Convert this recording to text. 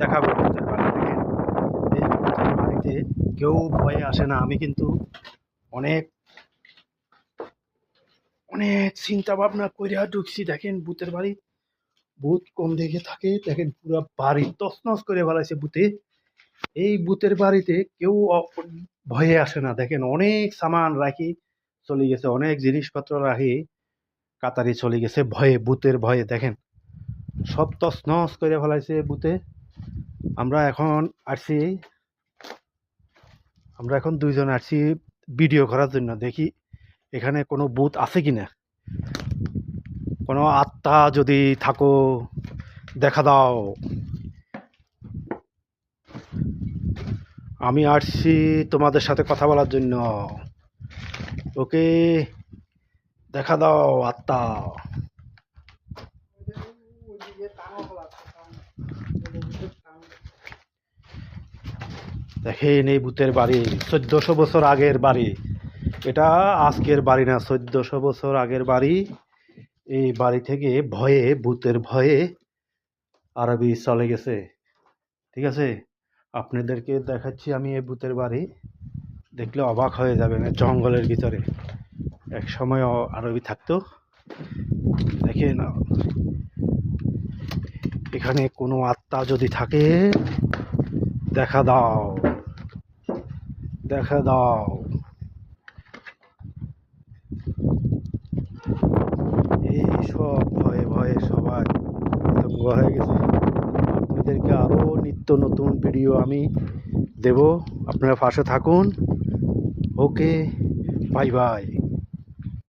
দেখাবো ভূতের বাড়ি থেকে। এই ভূতের বাড়িতে কেউ ভয়ে আসে না। আমি কিন্তু অনেক অনেক চিন্তা ভাবনা কইরা ঢুকছি। দেখেন ভূতের বাড়ি, ভূত কোন দিকে থাকে দেখেন, পুরো বাড়ি তছনছ করে ফেলাইছে ভূতে। এই ভূতের বাড়িতে কেউ ভয়ে আসে না। দেখেন অনেক সামান রাখি চলে গেছে, অনেক জিনিসপত্র রাখি কাতারি চলে গেছে ভয়ে, ভূতের ভয়ে। দেখেন সব তছনছ করে ফেলাইছে ভূতে। আমরা এখন আসছি, আমরা এখন দুইজন আসছি ভিডিও করার জন্য। দেখি এখানে কোনো ভূত আছে কিনা, কোনো আত্মা যদি থাকো দেখা দাও। আমি আসছি তোমাদের সাথে কথা বলার জন্য। ওকে, দেখা দাও আত্মা। দেখেন এই ভূতের বাড়ি, 1400 বছর আগের বাড়ি। এটা আজকের বাড়ি না, 1400 বছর আগের বাড়ি। এই বাড়ি থেকে ভয়ে, ভূতের ভয়ে আরবি চলে গেছে। ঠিক আছে, আপনাদেরকে দেখাচ্ছি আমি এই ভূতের বাড়ি। দেখলে অবাক হয়ে যাবেন, জঙ্গলের ভিতরে এক সময় আরবি থাকতো। দেখেন এখানে কোনো আত্মা যদি থাকে দেখা দাও, দেখা দাও। এই সব ভয়ে ভয়ে সবাই আতঙ্ক হয়ে গেছে। আপনাদেরকে আরো নিত্য নতুন ভিডিও আমি দেব, আপনারা পাশে থাকুন। ওকে, বাই বাই।